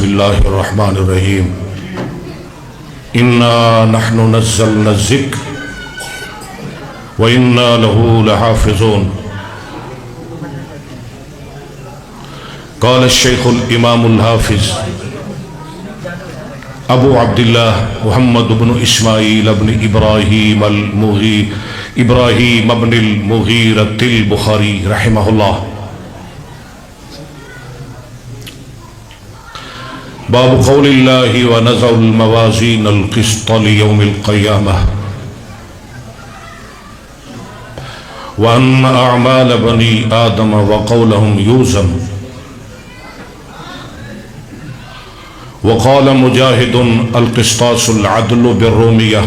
بسم الله الرحمن الرحيم إنا نحن نزلنا الذكر وإنا له لحافظون قال الشيخ الإمام الحافظ أبو عبد الله محمد بن إسماعيل بن إبراهيم بن المغيرة البخاري رحمه الله باب قول الله ونضع الموازين القسط ليوم القيامة وأن أعمال بني آدم وقولهم يوزن وقال مجاهد القسطاس العدل بالرومية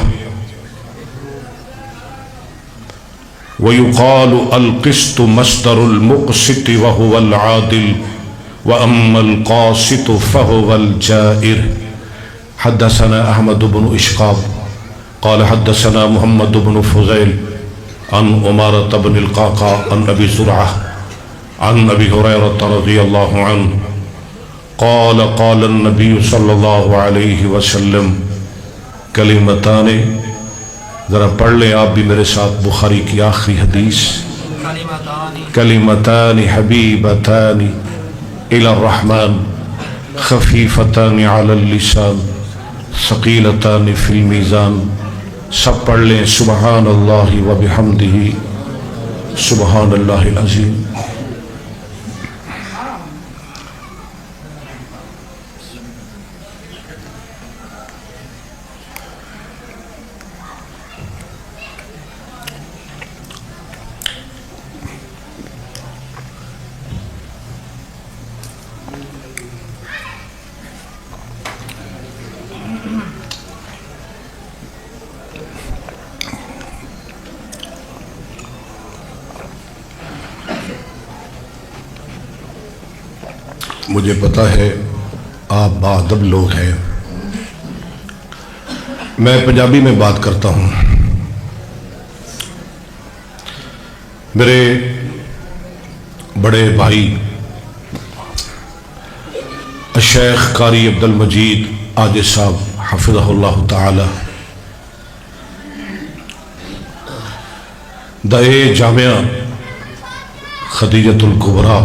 ويقال القسط مصدر المقسط وهو العادل وأما القاسط فهو الجائر. حدثنا أحمد بن إشقاب قال حدثنا محمد بن فضيل عن عمارة بن القعقاع عن أبي زرعة عن أبي هريرة رضي الله عنه قال قال النبي صلی اللہ علیہ وسلم کلمتان، ذرا پڑھ لیں آپ بھی میرے ساتھ بخاری کی آخری حدیث، کلمتان حبیبتان الی الرحمن خفیفتان علی اللسان ثقیلتان فی المیزان. سب پڑھ لیں سبحان اللہ وبحمدہ سبحان اللہ العظیم. مجھے پتہ ہے آپ باادب لوگ ہیں، میں پنجابی میں بات کرتا ہوں. میرے بڑے بھائی الشیخ قاری عبد المجید عاجز صاحب حفظہ اللہ تعالی دائے جامعہ خدیجۃ الکبریٰ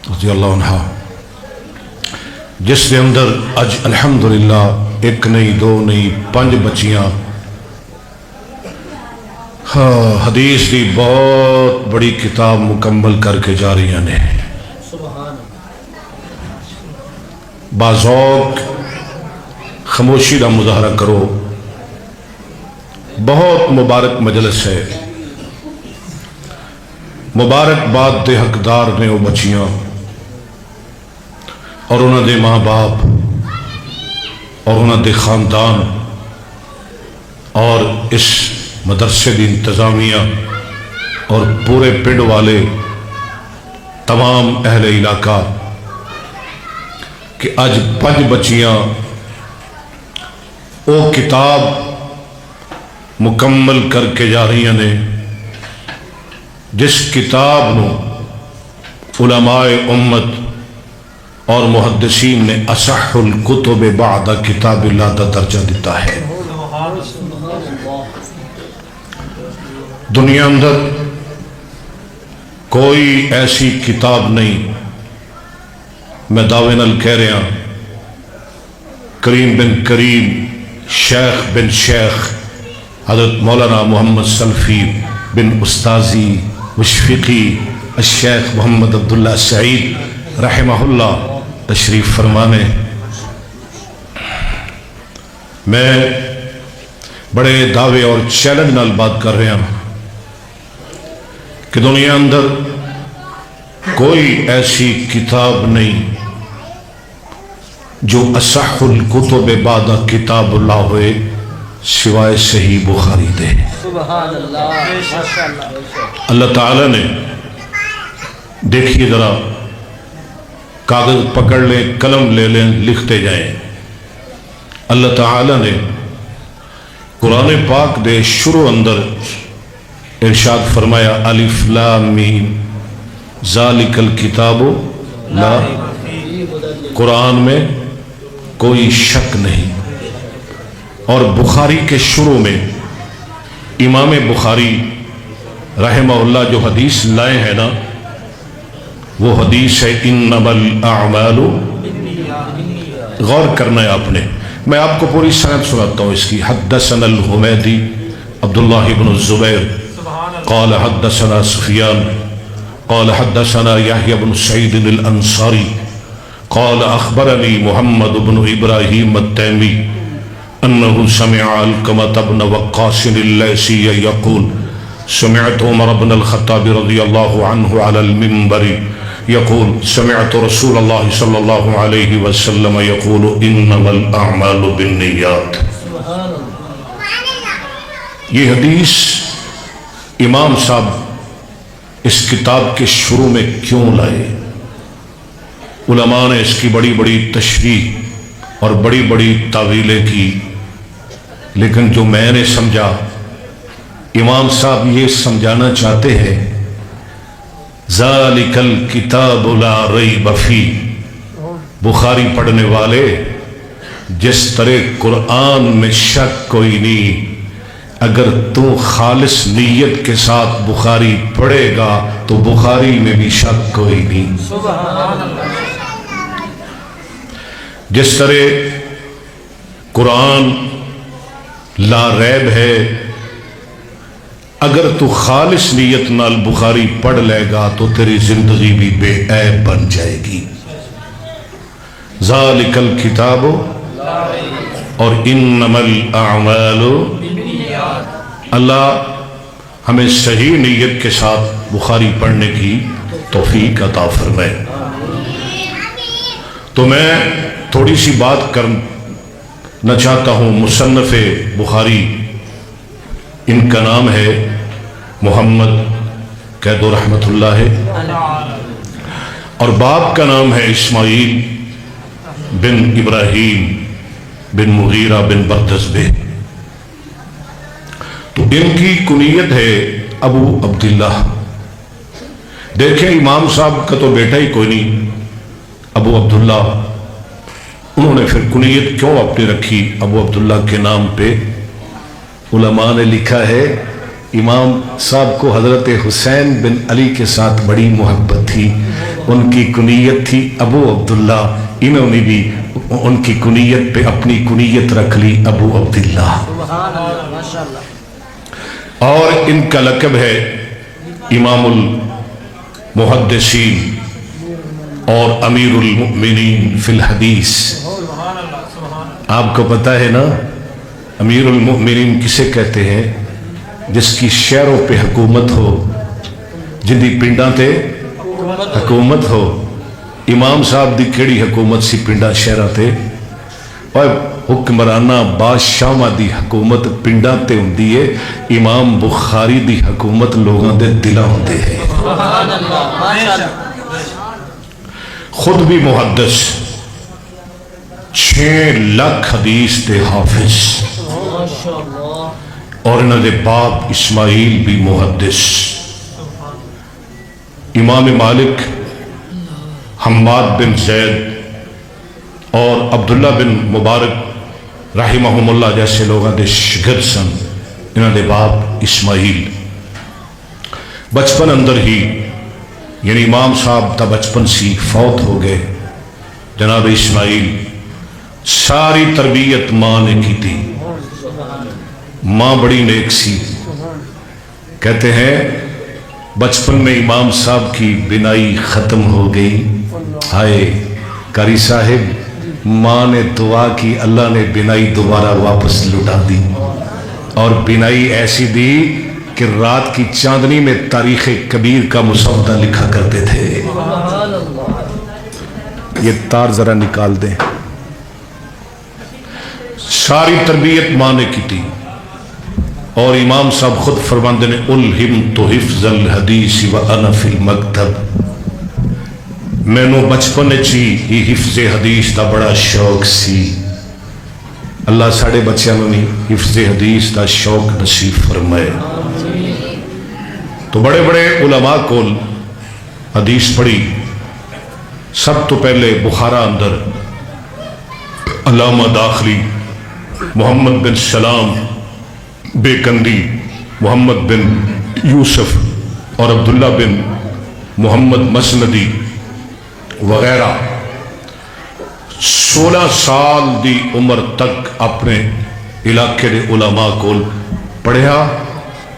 رضی اللہ عنہ، جس کے اندر اج الحمدللہ ایک نہیں دو نہیں 5 بچیاں حدیث کی بہت بڑی کتاب مکمل کر کے جا رہی ہیں. باذوق خاموشی کا مظاہرہ کرو، بہت مبارک مجلس ہے. مبارک باد دے حقدار نے وہ بچیاں اور انہوں دے ماں باپ اور انہوں دے خاندان اور اس مدرسے دی انتظامیہ اور پورے پنڈ والے تمام اہل علاقہ کہ آج 5 بچیاں وہ کتاب مکمل کر کے جا رہی ہیں جس کتاب نو علماء امت اور محدثین نے اصح الکتب بعد کتاب اللہ کا درجہ دیتا ہے. دنیا اندر کوئی ایسی کتاب نہیں، میں دعوے نال کہہ رہا کریم بن کریم شیخ بن شیخ حضرت مولانا محمد سلفی بن استاذی مشفقی الشیخ محمد عبداللہ سعید رحمہ اللہ تشریف فرمانے. میں بڑے دعوے اور چیلنج نال بات کر رہا ہوں کہ دنیا اندر کوئی ایسی کتاب نہیں جو اصح الکتب بعد کتاب اللہ ہوئے سوائے صحیح بخاری دے. اللہ تعالیٰ نے، دیکھیے ذرا کاغذ پکڑ لیں قلم لے لیں لکھتے جائیں. اللہ تعالیٰ نے قرآن پاک دے شروع اندر ارشاد فرمایا الف لام میم ذالک الکتاب لا قرآن میں کوئی شک نہیں۔ اور بخاری کے شروع میں امام بخاری رحمہ اللہ جو حدیث لائے ہیں نا، وہ حدیث ہے انما الاعمال، غور کرنا ہے آپ نے، میں آپ کو پوری سند سناتا ہوں اس کی۔ حدثنا الحمیدی عبداللہ بن الزبیر قال حدثنا سفیان قال حدثنا یحیی بن سعید الانصاری قال اخبرنی محمد بن ابراہیم التیمی انه سمع علقمة بن وقاص اللیثی یقول سمعت عمر بن الخطاب رضی اللہ عنہ علی المنبر يقول سمعت رسول اللہ صلی اللہ علیہ وسلم يقول انما الاعمال بالنیات۔ یہ حدیث امام صاحب اس کتاب کے شروع میں کیوں لائے؟ علماء نے اس کی بڑی بڑی تشریح اور بڑی بڑی تعویلیں کی، لیکن جو میں نے سمجھا، امام صاحب یہ سمجھانا چاہتے ہیں ذالک الکتاب لا ریب فیہ، بخاری پڑھنے والے جس طرح قرآن میں شک کوئی نہیں، اگر تو خالص نیت کے ساتھ بخاری پڑھے گا تو بخاری میں بھی شک کوئی نہیں۔ جس طرح قرآن لا ریب ہے، اگر تو خالص نیت نال بخاری پڑھ لے گا تو تیری زندگی بھی بے عیب بن جائے گی۔ ذالک الکتاب اور انما الاعمال، اللہ ہمیں صحیح نیت کے ساتھ بخاری پڑھنے کی توفیق عطا فرمائے۔ تو میں تھوڑی سی بات کرنا چاہتا ہوں۔ مصنف بخاری، ان کا نام ہے محمد قید رحمت اللہ ہے، اور باپ کا نام ہے اسماعیل بن ابراہیم بن مغیرہ بن بردزبہ، تو ان کی کنیت ہے ابو عبداللہ۔ دیکھیں امام صاحب کا تو بیٹا ہی کوئی نہیں، ابو عبداللہ، انہوں نے پھر کنیت کیوں اپنی رکھی ابو عبداللہ کے نام پہ؟ علماء نے لکھا ہے امام صاحب کو حضرت حسین بن علی کے ساتھ بڑی محبت تھی، ان کی کنیت تھی ابو عبداللہ، انہوں نے بھی ان کی کنیت پہ اپنی کنیت رکھ لی ابو عبداللہ۔ اور ان کا لقب ہے امام المحدثین اور امیر المؤمنین فی الحدیث۔ آپ کو پتہ ہے نا امیر المؤمنین کسے کہتے ہیں؟ جس کی شہروں پہ حکومت ہو، جن دی پنڈاں تے حکومت ہو۔ امام صاحب دی کیڑی حکومت سی پنڈا شہراں تے؟ اور حکمرانہ بادشاہاں دی حکومت پنڈاں تے ہوندی ہے، امام بخاری دی حکومت لوگاں دے دلاں ہوندے ہے۔ خود بھی محدث، 6 لاکھ حدیث دے حافظ، اور انہوں نے باپ اسماعیل بھی محدث۔ امام مالک، حماد بن زید اور عبداللہ بن مبارک رحمہم اللہ جیسے لوگوں دے شاگرد سن، انہوں نے باپ اسماعیل۔ بچپن اندر ہی، یعنی امام صاحب تا بچپن سی فوت ہو گئے، جناب اسماعیل ساری تربیت ماں نے کی تھی۔ ماں بڑی نیک سی، کہتے ہیں بچپن میں امام صاحب کی بینائی ختم ہو گئی، ہائے قاری صاحب، ماں نے دعا کی، اللہ نے بینائی دوبارہ واپس لٹا دی، اور بینائی ایسی دی کہ رات کی چاندنی میں تاریخ کبیر کا مسودہ لکھا کرتے تھے۔ یہ تار ذرا نکال دیں۔ ساری تربیت ماں نے کی تھی، اور امام صاحب خود فرماندے نے الہمت حفظ الحدیث وانا فی المکتب، میں نو بچپن چی یہ حفظ حدیث دا بڑا شوق سی۔ اللہ ساڑھے بچیاں میں حفظ حدیث دا شوق نصیب فرمائے۔ تو بڑے بڑے علماء کو حدیث پڑھی، سب تو پہلے بخارا اندر علامہ داخلی محمد بن سلام بیکندی محمد بن یوسف اور عبداللہ بن محمد مسندی وغیرہ 16 سال دی عمر تک اپنے علاقے دے علماء کو پڑھیا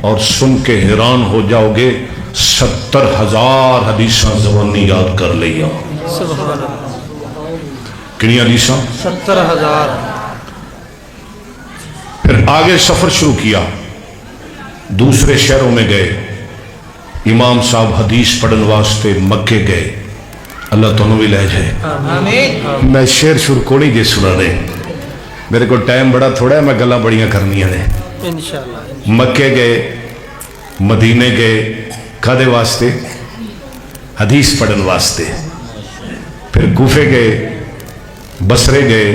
اور سن کے حیران ہو جاؤ گے 70,000 حدیثاں زبانی یاد کر لیا. سبحان اللہ. کنی حدیثاں؟ 70,000. پھر آگے سفر شروع کیا، دوسرے شہروں میں گئے. امام صاحب حدیث پڑھن واسطے مکے گئے. اللہ تنوں بھی لے جائے. آمین. میں شعر شروع کو نہیں جے سنا رہے، میرے کو ٹائم بڑا تھوڑا ہے، میں گلاں بڑیاں کرنی ہیں. انشاءاللہ. مکے گئے، مدینے گئے، کدے واسطے؟ حدیث پڑھن واسطے. پھر کوفے گئے، بصرے گئے،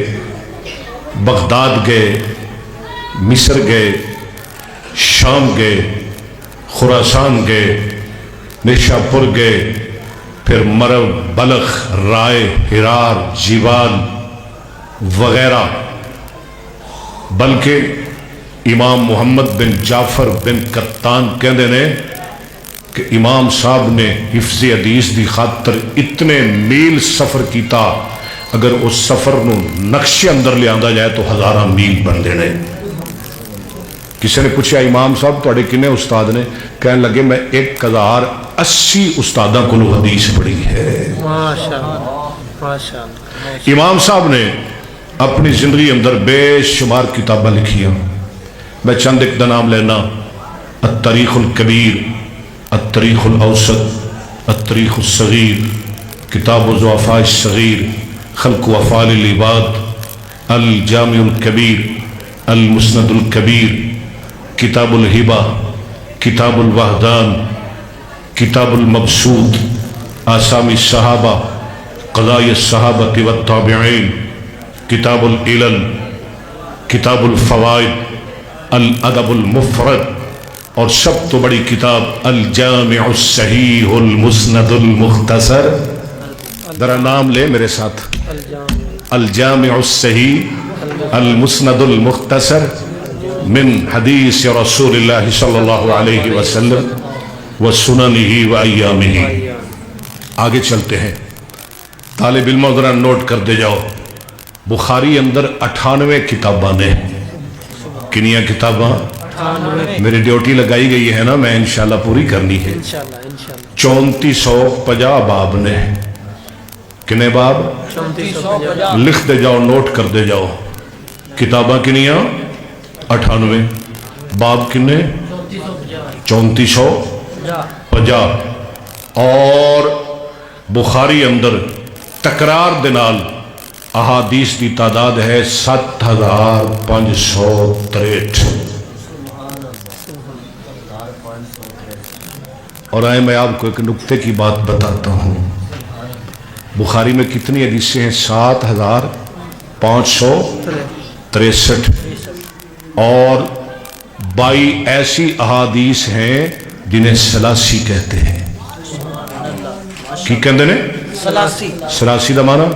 بغداد گئے، مصر گئے، شام گئے، خراسان گئے، نیشاپور گئے، پھر مرو، بلخ، رائے، ہرار، جیوال وغیرہ. بلکہ امام محمد بن جعفر بن قطان کہندے نے کہ امام صاحب نے حفظ حدیث دی خاطر اتنے میل سفر کیتا، اگر اس سفر نو نقشے اندر لے آندا جائے تو 1000 میل بن دینے. کسی نے پوچھا امام صاحب تواڈے کنے استاد نے؟ کہنے لگے میں 1080 استاداں کو حدیث پڑھی ہے. ماشاءاللہ ماشاءاللہ. امام صاحب نے اپنی زندگی اندر بے شمار کتاباں لکھی ہیں. میں چند ایک دا نام لینا: التاریخ الکبیر، التاریخ الاوسط، التاریخ الصغیر، کتاب ضعفاء الصغیر، خلق و افعال العباد، الجامع الکبیر، المسند الکبیر، کتاب الہبہ، کتاب الوحدان، کتاب المبسوط، آسامی الصحابہ، قضاء الصحابہ والتابعین، کتاب العلل، کتاب الفوائد، الادب المفرد، اور سب تو بڑی کتاب الجامع الصحیح المسند المختصر. ذرا نام لے میرے ساتھ: الجامع الصحیح المسند المختصر من حدیث رسول اللہ صلی اللہ علیہ وسلم وسننہ وایامہ. آگے چلتے ہیں. طالب علم ذرا نوٹ کر دے جاؤ، بخاری اندر 98 کتاباں نے. کنیاں کتاباں؟ میری ڈیوٹی لگائی گئی ہے نا، میں انشاءاللہ پوری کرنی ہے. 3450 باب نے. کنے باب؟ 3450. لکھ دے جاؤ، نوٹ کر دے جاؤ. کتاباں کنیاں؟ 98. باب کنے؟ 3450. اور بخاری اندر تکرار دے نال احادیث دی تعداد ہے 7563. اور آئے میں آپ کو ایک نکتے کی بات بتاتا ہوں. بخاری میں کتنی حدیثیں ہیں؟ 7563. اور 22 ایسی احادیث ہیں جنہیں سلاسی کہتے ہیں. کی کہندے نے؟ سلاسی دا معنی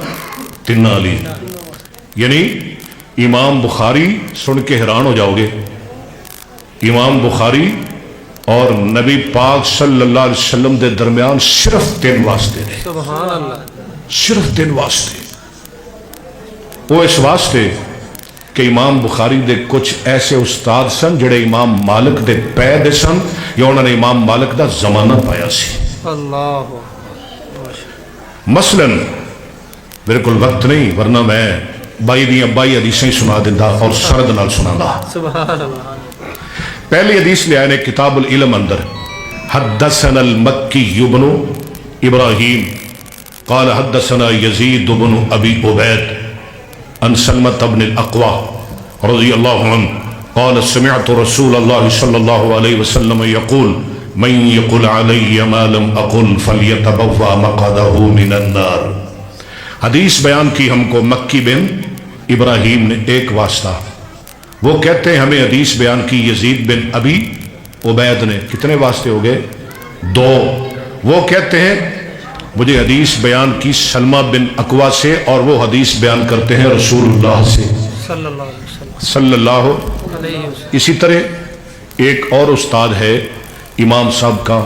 تین علی. یعنی امام بخاری، سن کے حیران ہو جاؤ گے، امام بخاری اور نبی پاک صلی اللہ علیہ وسلم دے درمیان صرف 3 واسطے نے. سبحان اللہ. صرف 3 واسطے. وہ اس واسطے کہ امام بخاری دے کچھ ایسے استاد سن جڑے امام مالک دے پے دے سن، یا انہوں نے امام مالک دا زمانہ پایا سی. اللہ. مثلاً میرے کو وقت نہیں، ورنہ میں 22 حدیثیں سنا دیتا اور سرد نال سنا دا. سبحان اللہ. پہلی حدیث لے آئے نے کتاب العلم اندر: حدثنا المکی بن ابراہیم قال حدثنا یزید بن ابی عبید عن سلمة بن الاقوى رضی اللہ عنہ قال سمعت رسول اللہ صلی اللہ علیہ وسلم یقول من یقل علی ما لم اقل فلیتبوأ مقعدہ من النار. حدیث بیان کی ہم کو مکی بن ابراہیم نے، ایک واسطہ. وہ کہتے ہیں ہمیں حدیث بیان کی یزید بن ابی عبید نے. کتنے واسطے ہو گئے؟ 2. وہ کہتے ہیں مجھے حدیث بیان کی سلمہ بن اکوا سے، اور وہ حدیث بیان کرتے ہیں رسول اللہ سے صلی اللہ علیہ وسلم صلی اللہ علیہ وسلم۔ اسی طرح ایک اور استاد ہے امام صاحب کا،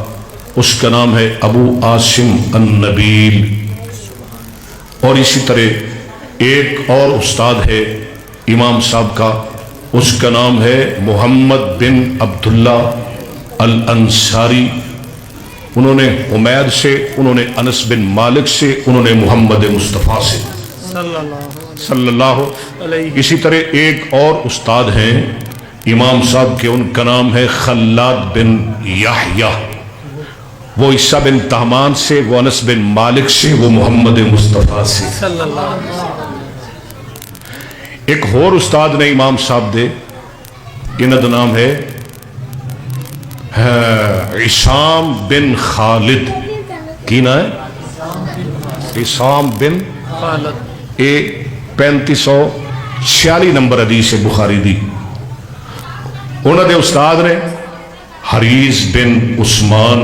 اس کا نام ہے ابو عاصم النبیل، اور اسی طرح ایک اور استاد ہے امام صاحب کا، اس کا نام ہے محمد بن عبداللہ الانصاری۔ انہوں نے حمید سے، انہوں نے انس بن مالک سے، انہوں نے محمد مصطفیٰ سے صلی اللہ علیہ۔ اسی طرح ایک اور استاد ہیں امام صاحب کے، ان کا نام ہے خلاد بن یحییٰ، وہ عیسیٰ بن تہمان سے، وہ انس بن مالک سے، وہ محمد مصطفیٰ سے صلی اللہ علیہ وسلم۔ ایک اور استاد نے امام صاحب دے، انہاں دا نام ہے عصام بن خالد، کی نا ہے عصام بن خالد، اے 3546 نمبر حدیث بخاری دی۔ انہوں نے استاد نے حریث بن عثمان،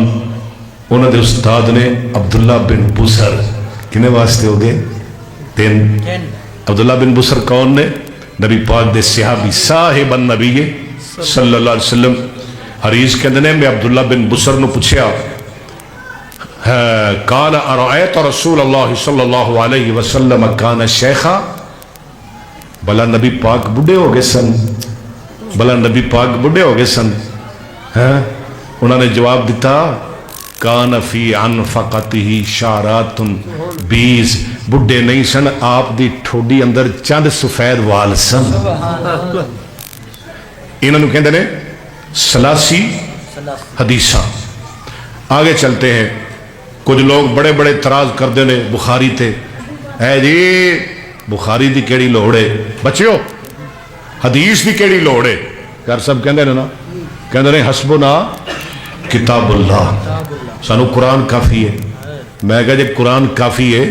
انہوں نے استاد نے عبداللہ بن بسر، کنے واسطے ہو گئے؟ 3۔ عبداللہ بن بسر کون نے؟ نبی پاک دے صحابی صاحب النبی صلی اللہ علیہ وسلم۔ حریث کہندے نے میں عبداللہ بن بسر نو پوچھیا، قال ارأیت رسول اللہ صلی اللہ علیہ وسلم کان شیخا، بلا نبی پاک بڑھے ہو گئے سن، بلا نبی پاک بڑھے ہو گئے سن؟ انہوں نے جواب دیتا، کان فی انفقتہ شعرات 20، بڑھے نہیں سن، آپ دی ٹھوڈی اندر چند سفید وال سن۔ انہوں نے کہندے نے سلاسی حدیثاں۔ آگے چلتے ہیں، کچھ لوگ بڑے بڑے اعتراض کردے نے بخاری تے، اے جی بخاری دی کیڑی لوڑ ہے بچیو، حدیث دی کیڑی لوڑ ہے؟ یار سب کہندے نے نا، کہندے نے حسبنا کتاب اللہ، سانو قرآن کافی ہے۔ میں کہا جی قرآن کافی ہے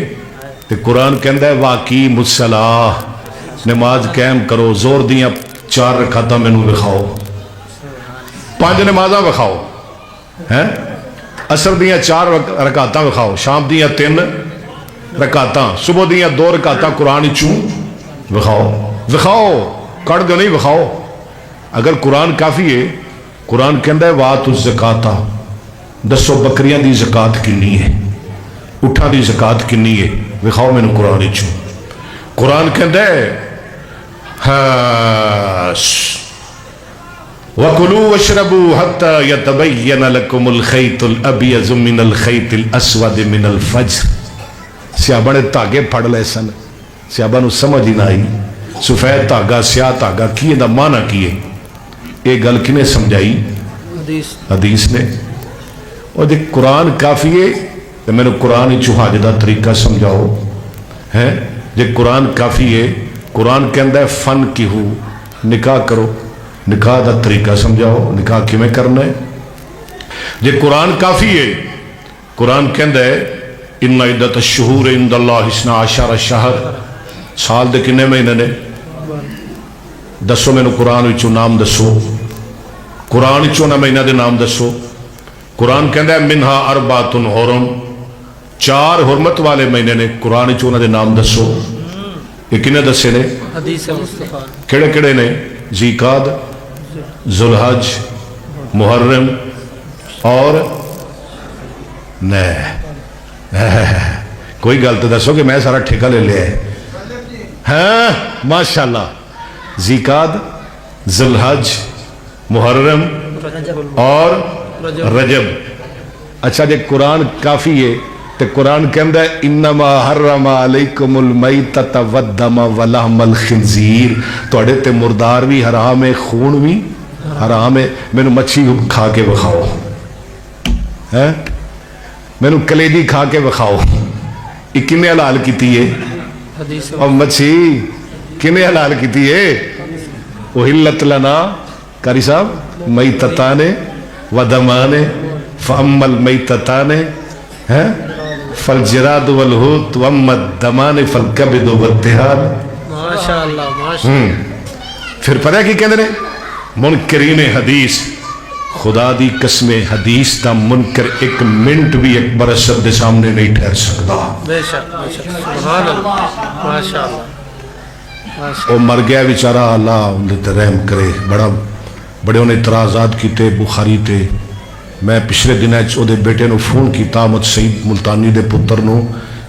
تو قرآن کہندا ہے واقعی الصلاۃ، نماز قائم کرو، زور دیاں 4 رکعتاں مینوں وکھاؤ، 5 نمازاں وکھاؤ، عصر دیاں 4 رکعتاں وکھاؤ، شام دیاں 3 رکعتاں، صبح دیاں 2 رکعتاں قرآن چوں وکھاؤ، وکھاؤ کڑ دے نہیں وکھاؤ۔ اگر قرآن کافی ہے، قرآن کہندا ہے واتوا الزکاۃ، دسو بکریاں دی زکات کنی ہے، اٹھاں دی زکات کنی ہے، وکھاؤ مینوں قرآن چوں۔ قرآن کہندا ہے وَكُلُوا وَاشْرَبُوا حَتَّى يَتَبَيَّنَ لَكُمُ الْخَيْطُ الْأَبْيَضُ مِنَ الْخَيْطِ الْأَسْوَدِ مِنَ الْفَجْرِ۔ صحابہ نے تاگے پھڑ لے سن، صحابہ نو سمجھ ہی نہ آئی سفید تاگا سیاہ تاگا کیے دا معنی کیے۔ ایک گل کنے سمجھائی؟ حدیث نے۔ اور جی قرآن کافی ہے تو میں نے قرآن چوہاج دا طریقہ سمجھاؤ ہے، جی قرآن کافی ہے، قرآن کہندا ہے فن کی ہو، نکاح کرو، نکاح دا طریقہ سمجھاؤ، نکاح کیویں کرنا ہے۔ جی قرآن کافی ہے، قرآن کہندا ہے ان عدت الشہور عند اللہ 12 شہر، سال دے کنے مہینے نے؟ دسو میں نے قرآن وچوں نام دسو، قرآن وچوں نہ مہینہ دے نام دسو۔ قرآن کہندا ہے منہا 4 حرم، 4 حرمت والے مہینے نے، قرآن وچوں انہاں دے نام دسو۔ یہ کنے دسے نے؟ حدیث مصطفیٰ۔ کیڑے کیڑے نے؟ ذیقعد، ذوالحج، محرم اور کوئی گل تو دسو کہ میں سارا ٹھیکہ لے لیا ہے؟ ہاں ماشاءاللہ، ذیقعد، ذوالحج، محرم اور رجب۔ اچھا جی قرآن کافی ہے تو قرآن کہندا ہے انما حرم علیکم المیتۃ والدم ولحم الخنزیر، توڑے تے مردار بھی حرام ہے، خون بھی حرام ہے۔ مینوں مچھی کھا کے بخاؤ، مینوں کلیجی کھا کے بخاؤ، یہ کنے حلال کیتی ہے؟ اور مچھی کنے حلال کیتی ہے؟ احلت لنا قاری صاحب میتتان ودمان فاما المیتتان فالجراد والحوت واما الدمان فالکبد والدہان۔ ماشاءاللہ ماشاءاللہ۔ پھر پتہ ہے کی کہندے نے؟ منکرین حدیث خدا دی قسم حدیث دا منکر ایک منٹ بھی ایک برسد دے سامنے نہیں ٹھہر سکتا. بے شک سبحان اللہ ماشاء اللہ. وہ مر گیا بیچارہ، اللہ انہیں تے رحم کرے. بڑے انہیں اعتراضات کیتے بخاری تے. میں پچھلے دن دے بیٹے نو فون کیتا احمد سعید ملتانی دے پتر نو.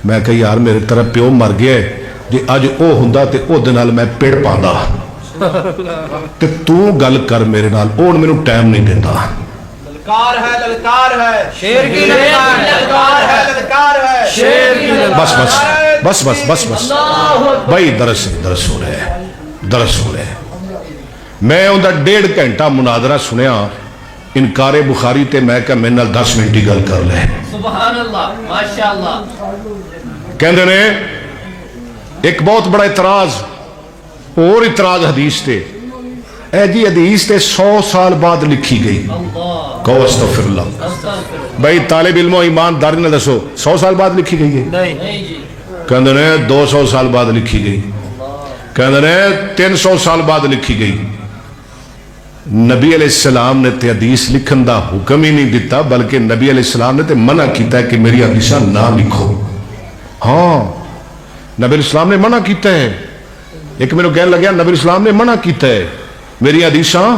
میں کہا یار میرے طرح پیو مر گیا ہے، جی اج او ہوندا تے او دے نال میں پیڑ پاندا تے تو گل کر میرے نال. او ہن مینوں ٹائم نہیں دیندا. للکار ہے شیر کی للکار ہے شیر کی للکار. بس بھائی درس ہو رہا ہے. میں اندر 1.5 گھنٹہ مناظرہ سنیا انکار بخاری تے. میں کہا میرے نال 10 منٹ ہی گل کر لے. سبحان اللہ ماشاءاللہ. کہندے نے ایک بہت بڑا اعتراض اور اعتراض حدیث تے. اے جی حدیث تے 100 سال بعد لکھی گئی. کہو استغفر اللہ. بھائی طالب علم و ایمانداری نے دسو 100 سال بعد لکھی گئی ہے؟ نہیں جی. کہندے نے 200 سال بعد لکھی گئی. کہندے نے 300 سال بعد لکھی گئی. نبی علیہ السلام نے تے حدیث لکھن دا حکم ہی نہیں دیتا، بلکہ نبی علیہ السلام نے تے منع کیتا ہے کہ میری حدیثاں نہ لکھو. ہاں نبی علیہ السلام نے منع کیتا ہے. ایک میرے کہنے لگیا نبی علیہ السلام نے منع کیتا ہے میری حدیثاں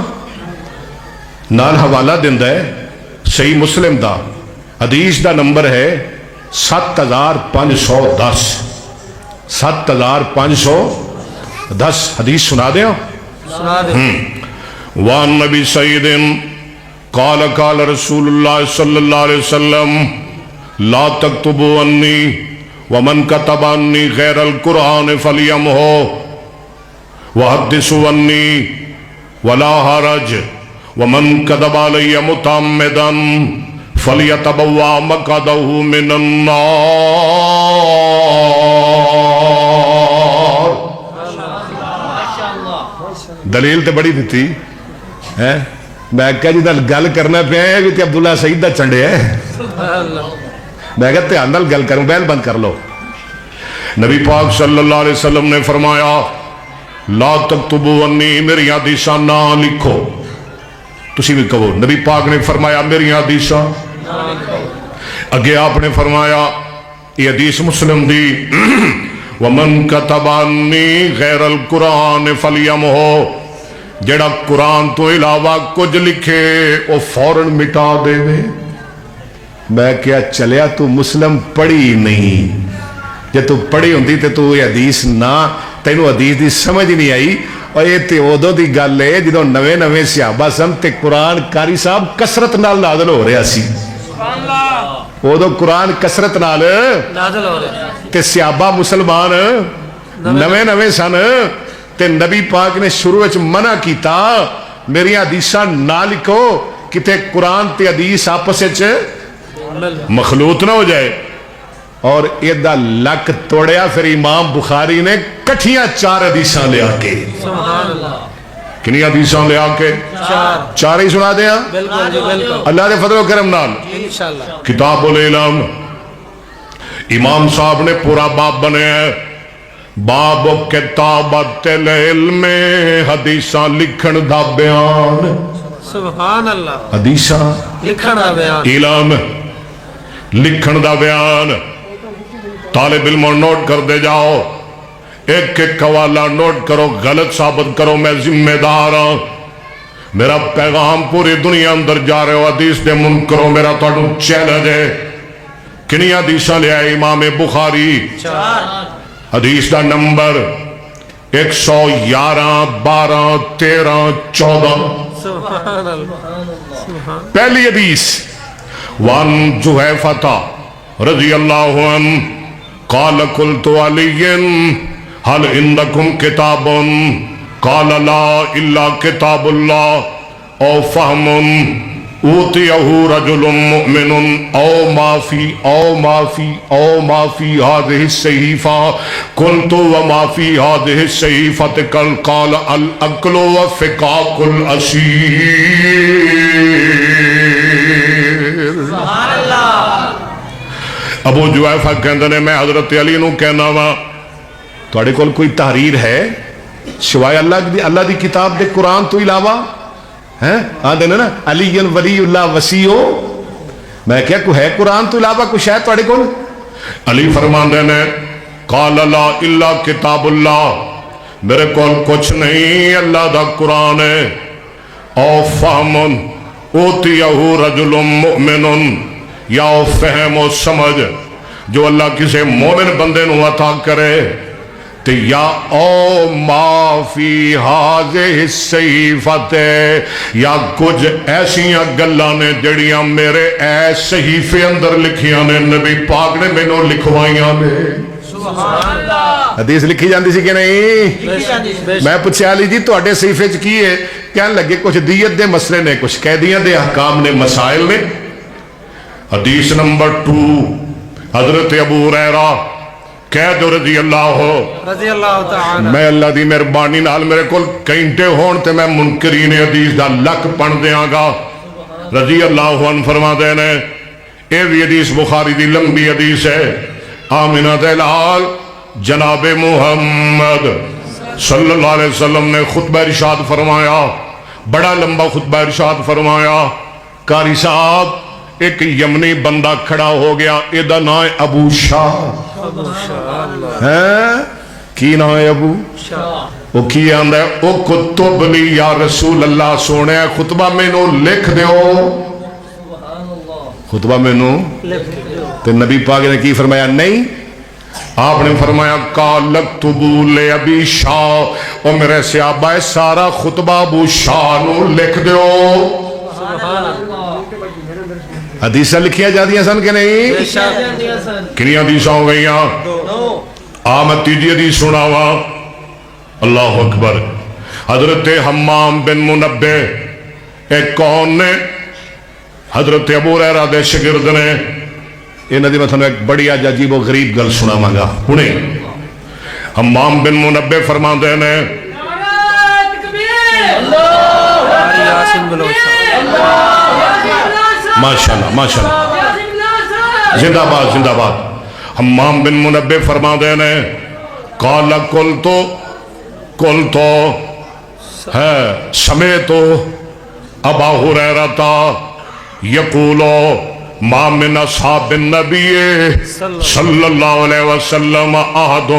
نال حوالہ دیندا ہے صحیح مسلم دا. حدیث دا نمبر ہے 7510. 7510 حدیث سنا دیا. سنا دیں. وان نبی سعید قال قال رسول اللہ صلی اللہ علیہ وسلم لا تکتبوا انی ومن کتب انی غیر القرآن فلیمہو وحدثوا انی ولا حرج ومن کذب علی متعمدا فلیتبوا مقعدہ من النار. دلیل تے بڑی دیتی ہے. میں کہا جی گل کرنا پیا ہے بھی تے عبداللہ سعید دا چنڈے ہے. میں کہا دھیان نال گل کروں، بیل بند کر لو. نبی پاک صلی اللہ علیہ وسلم نے فرمایا لا تکتبوا انی، میری حدیثاں نہ لکھو. تسی بھی کہو نبی پاک نے فرمایا میری حدیثاں. اگے آپ نے فرمایا یہ حدیث مسلم دی ومن کتب انی غیر القرآن فلیمہو، جڑا قرآن تو علاوہ کچھ لکھے وہ فوراً مٹا دے وے. میں کیا چلیا تو مسلم پڑھی نہیں. جے تو پڑھی ہوندی تے تو یہ حدیث نہ تینوں حدیث دی سمجھ نہیں آئی. اور یہ تے ادو دی گل ہے جدوں نویں صحابہ سن تے قرآن قاری صاحب کثرت نال نازل ہو رہا سی. ادو قرآن کثرت نال نازل ہو رہے تے صحابہ مسلمان نویں سن. تے نبی پاک نے شروع وچ منع کیتا میری حدیثاں نہ لکھو کتے قرآن تے حدیث آپس وچ مخلوط نہ ہو جائے. اور ایدہ لک توڑیا. پھر امام بخاری نے کٹھیاں 4 حدیثاں لے آکے. سبحان اللہ. کنی حدیثاں لے آکے 4 ہی سنا دیا. بالکل جی بالکل. اللہ دے فضل و کرم نال انشاءاللہ. کتاب العلم امام صاحب نے پورا باب بنایا ہے. باب کتابت العلم، حدیثاں لکھن دا بیان. سبحان اللہ. حدیثاں لکھنا بیان. علم لکھن دا بیان. طالب علم نوٹ کر دے جاؤ. ایک ایک حوالہ نوٹ کرو، غلط ثابت کرو. میں ذمہ دار ہوں. میرا پیغام پوری دنیا اندر جا رہے ہو حدیث دے منکرو، میرا تہاڈو چیلنج ہے. کنی حدیثاں لے آئے امام بخاری. حدیث دا نمبر 111 12 13 14. سبحان اللہ. پہلی حدیث وان جحیفہ رضی اللہ عنہ قال قلت علی هل عندکم کتاب قال لا الا کتاب اللہ او فہم اوتیہ رجل مؤمن او ما فی هذه الصحیفہ قلت وما فی هذه الصحیفہ قال الاکل وفقاق الاسیر. ابو جویفہ کہندے نے میں حضرت علی نو کہنا وا تواڈے کول کوئی تحریر ہے سوائے اللہ دی کتاب دے قرآن تو علاوہ؟ ہیں آدھے نا علی ولی اللہ وسیع. میں کیا کوئی ہے قرآن تو علاوہ کچھ ہے تھوڑے کول؟ علی فرماندے نے قال لا الا کتاب اللہ، میرے کول کچھ نہیں اللہ دا قرآن ہے. او فہم اوتیہ رجل مؤمن، یا او فہم و سمجھ جو اللہ کسی مومن بندے نو عطا کرے، تے یا او ما فی ہاذہ الصحیفۃ، یا کچھ ایسیاں گلاں نے جڑیاں میرے اے صحیفے اندر لکھیاں نے، نبی پاک نے مینوں لکھوائیاں نے. حدیث لکھی جاندی سی کہ نہیں؟ میں پوچھا علی جی تواڈے صحیفے چ کی ہے؟ کہنے لگے کچھ دیت دے مسئلے نے، کچھ قیدیاں دے احکام نے، مسائل نے. حدیث نمبر 2 حضرت ابو ہریرہ قید رضی اللہ تعالی. میں اللہ دی مہربانی نال میرے کول گھنٹے ہون تے میں منکرین حدیث دا لک پڑھ دیاں گا. رضی اللہ عنہ فرماتے ہیں اے بھی حدیث بخاری دی لمبی حدیث ہے. آمنہ دے لال جناب محمد صلی اللہ علیہ وسلم نے خطبہ ارشاد فرمایا، بڑا لمبا خطبہ ارشاد فرمایا. قاری صاحب ایک یمنی بندہ کھڑا ہو گیا، ایدہ نام ہے ابو شاہ. کی نام ہے ابو شاہ؟ وہ کی آندہ ہے او کتب لی یا رسول اللہ سونے خطبہ میں نو لکھ دیو. خطبہ میں نو تو نبی پاک نے کی فرمایا؟ نہیں. آپ نے فرمایا قال اکتبوا لے ابی شاہ، اور میرے صحابہ سارا خطبہ ابو شاہ نو لکھ دیو. حدیثہ لکھیا جا دیا سن کہ نہیں؟ کنی حدیثہ ہو گئی آمد تیجی حدیث سناوا. اللہ اکبر. حضرت حمام بن منبہ ایک کون نے؟ حضرت ابو ہریرہ دے شگرد نے. انہاں دی میں تھانوں ایک بڑی عجیب و غریب گل سناواں گا. ہنے حمام بن منبہ فرماندے نے ماشاءاللہ ماشاءاللہ زندہ باد زندہ باد. حمام بن منبہ فرماندے نے قال قلتو ہے سمیتو ابا ہریرہ یقولو ما من اصحاب النبی صلی اللہ علیہ وسلم احد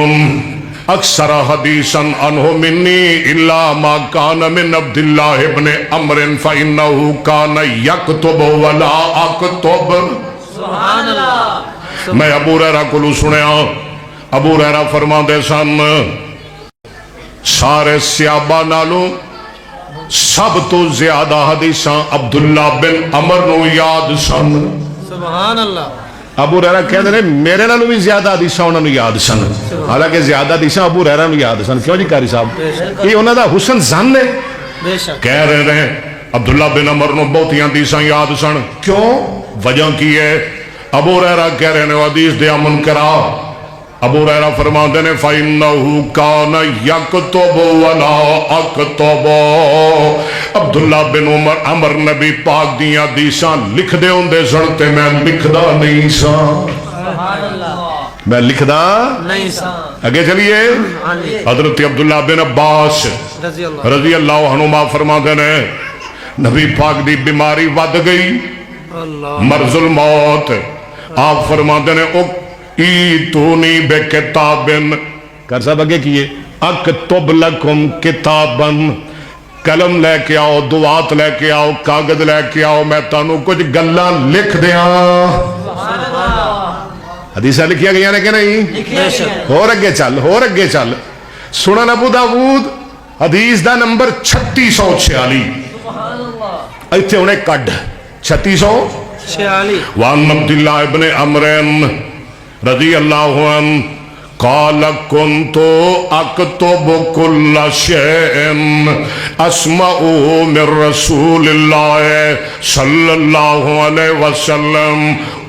اکثر حدیثا عنہ منی الا ما کان من عبداللہ ابن عمر فإنہو کان یکتب ولا اکتب. سبحان اللہ. میں ابو ہریرہ کو سنیا. ابو ہریرہ فرما دے سن سارے صحابہ نالوں سب تو زیادہ حدیثاں عبداللہ بن عمر نو یاد سن. سبحان اللہ. ابو ہریرہ کہتے ہیں میرے نالوں بھی زیادہ حدیثاں انہوں نے یاد سن، حالانکہ زیادہ حدیثاں ابو ہریرہ نو یاد سن. کیوں جی قاری صاحب؟ یہ انہوں دا حسن ظن ہے. کہہ رہے ہیں عبداللہ بن عمر نو بہت حدیثاں یاد سن. کیوں؟ وجہ کی ہے؟ ابو ہریرہ کہہ رہے ہیں حدیث دیا منکرہ. ابو ہریرہ فرماتے ہیں فَإِنَّهُ كَانَ يَكْتُبُ وَلَا أَكْتُبُ. عبداللہ بن عمر نبی پاک دیاں حدیثاں لکھ دے ہوندے سن تے میں لکھدا نہیں سا. میں لکھدا نہیں سا. اگے چلیے. حضرت عبداللہ بن عباس رضی اللہ عنہما فرماتے ہیں نبی پاک دی بیماری ود گئی، مرض الموت. آپ فرماتے ہیں ایتونی بے کتابن. کر صاحب اگے کیے اکتب لکم کتابن. قلم لے کے آؤ، دعات لے کے آؤ، کاغذ لے کے آؤ، میں تانوں کچھ گلاں لکھ دیاں. حدیثہ لکھیا گیا نے کہ نہیں؟ اور اگے چل اور اگے چل. سنن ابو داؤد حدیث دا نمبر 3646. ایتھے ہونے کڈ 3646. وان عبداللہ ابن عمرین رضی اللہ عنہ قال كنت اكتب كل شيء اسمعه من رسول الله صلى الله عليه وسلم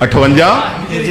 58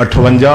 58।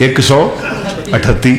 138।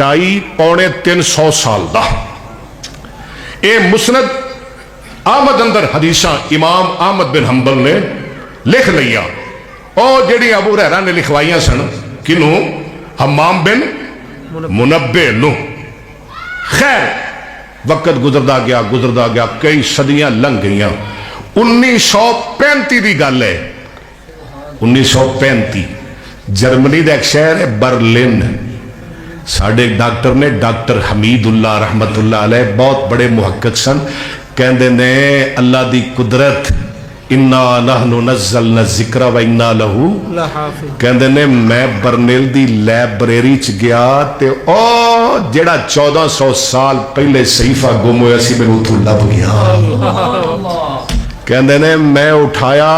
250-300 سال دا اے مسند احمد اندر حدیثاں امام احمد بن حنبل نے لکھ لیا اور جڑی ابو ہریرہ نے لکھوائیاں سن کنوں حمام بن منبہ نو خیر وقت گزردا گیا کئی صدیاں لنگ گئیاں 1935 دی گل ہے 1935 جرمنی دا ایک شہر ہے برلن ساڑھے ایک ڈاکٹر نے ڈاکٹر حمید اللہ رحمت اللہ علیہ بہت بڑے محقق سن کہندے نے اللہ دی قدرت انا نحن نزلنا الذکر و انا لہو کہندے نے میں برنیل دی لائبریری چ گیا تے او جڑا 1400 سال پہلے صحیفہ گم ہویا سی میں اتھوں لب گیا کہندے نے میں اٹھایا